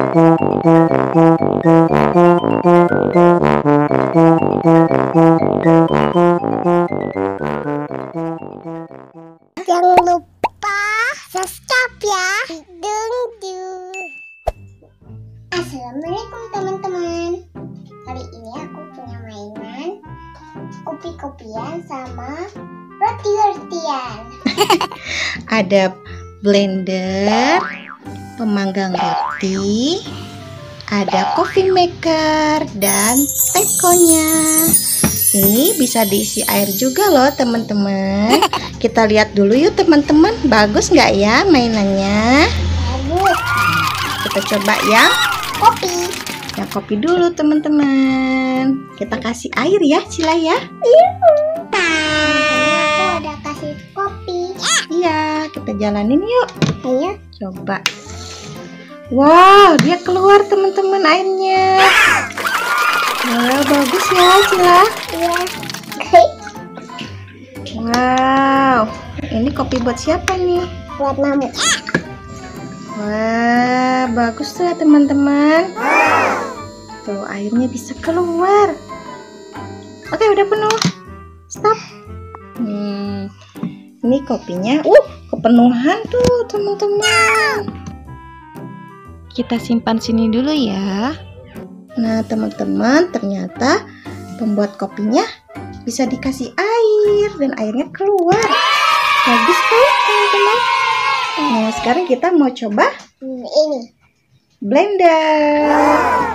Jangan lupa subscribe ya. Dung. Assalamualaikum teman-teman. Hari ini aku punya mainan kopi-kopian sama roti-rotian. Ada blender, pemanggang roti, ada coffee maker, dan tekonya. Ini bisa diisi air juga loh teman-teman. Kita lihat dulu yuk teman-teman, bagus nggak ya mainannya? Bagus. Kita coba yang Kopi. yang kopi dulu teman-teman. Kita kasih air ya Cila ya. Aku udah kasih kopi. Iya, kita jalanin yuk. Ayo. Coba. Wow, dia keluar teman-teman airnya. Wah, bagus ya Cila. Iya. Wow, ini kopi buat siapa nih? Buat Mamu. Wah, bagus tuh ya teman-teman. Tuh, airnya bisa keluar. Oke, udah penuh. Stop. Ini kopinya. Kepenuhan tuh teman-teman. Kita simpan sini dulu ya. Nah, teman-teman, ternyata pembuat kopinya bisa dikasih air dan airnya keluar. Bagus kan, teman-teman? Nah, sekarang kita mau coba Ini. blender.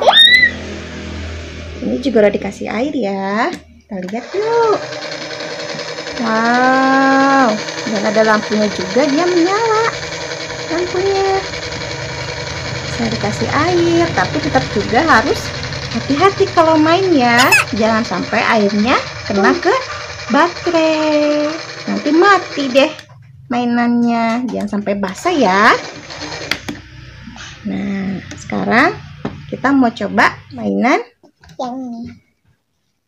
Ini juga udah dikasih air ya. Kita lihat yuk. Wow, dan ada lampunya juga, dia menyala lampunya. Bisa dikasih air, tapi tetap juga harus hati-hati kalau main ya. Jangan sampai airnya kena ke baterai. Nanti mati deh mainannya. Jangan sampai basah ya. Nah, sekarang kita mau coba mainan Yang ini.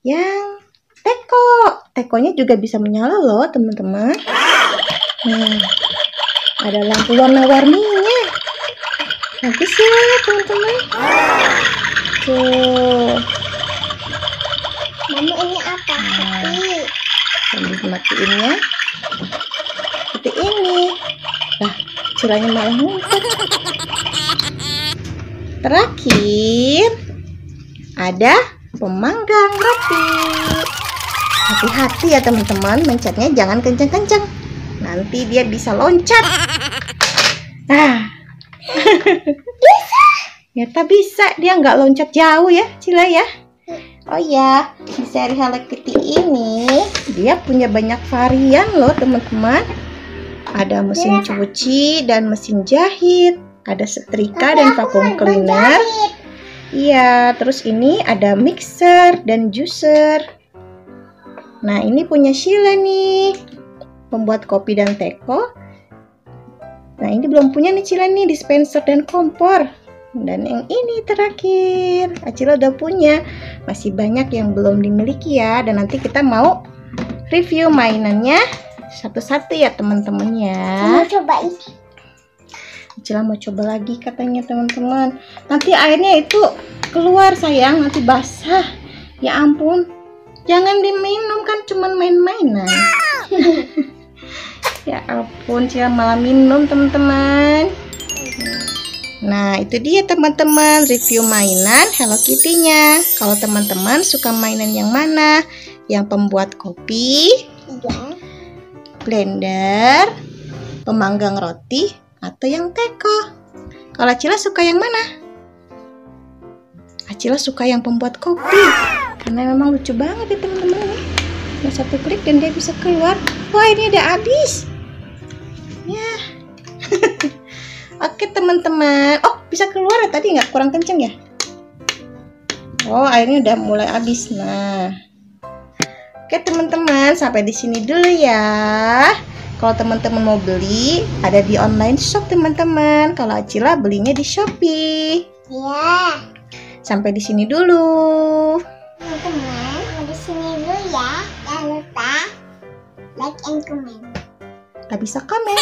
yang teko. Tekonya juga bisa menyala loh teman-teman. Nah, ada lampu warna-warninya. Bagus ya teman-teman. Tuh. Mamu ini apa? Kopi. Sambil matiinnya seperti ini. Nah, Cilanya malah ngumpet. Terakhir ada pemanggang roti. Hati-hati ya teman-teman, mencetnya jangan kencang-kencang. Nanti dia bisa loncat. Nah, ternyata bisa, dia nggak loncat jauh ya Cila ya. Oh ya, di seri Hello Kitty ini dia punya banyak varian loh teman-teman. Ada mesin cuci dan mesin jahit, ada setrika dan vacuum cleaner. Iya, terus ini ada mixer dan juicer. Nah, ini punya Sheila nih, pembuat kopi dan teko. Nah, ini belum punya nih Cila nih, dispenser dan kompor. Dan yang ini terakhir, Acila udah punya. Masih banyak yang belum dimiliki ya. Dan nanti kita mau review mainannya satu-satu ya teman-teman ya. Mau coba ini. Acila mau coba lagi katanya teman-teman. Nanti airnya itu keluar sayang, nanti basah. Ya ampun, jangan diminum kan cuman main-mainan. Ya ampun, Cila malah minum teman-teman. Nah, itu dia teman-teman review mainan Hello Kitty-nya. Kalau teman-teman suka mainan yang mana? Yang pembuat kopi, blender, pemanggang roti, atau yang teko? Kalau Acila suka yang mana? Acila suka yang pembuat kopi. Karena memang lucu banget ya teman-teman. Yang satu klik dan dia bisa keluar. Wah, ini udah habis. Ya. Oke teman-teman. Oh, bisa keluar ya tadi, nggak kurang kenceng ya? Oh, airnya udah mulai habis. Nah, oke teman-teman, sampai di sini dulu ya. Kalau teman-teman mau beli, ada di online shop teman-teman. Kalau Acila belinya di Shopee. Ya. Sampai di sini dulu. Teman-teman, di sini dulu ya. Jangan lupa like and comment. Gak bisa komen.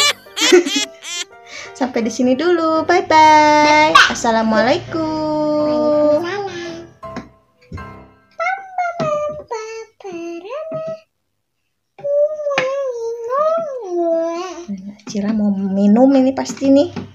sampai di sini dulu. Bye bye. Assalamualaikum. Cira mau minum ini pasti nih.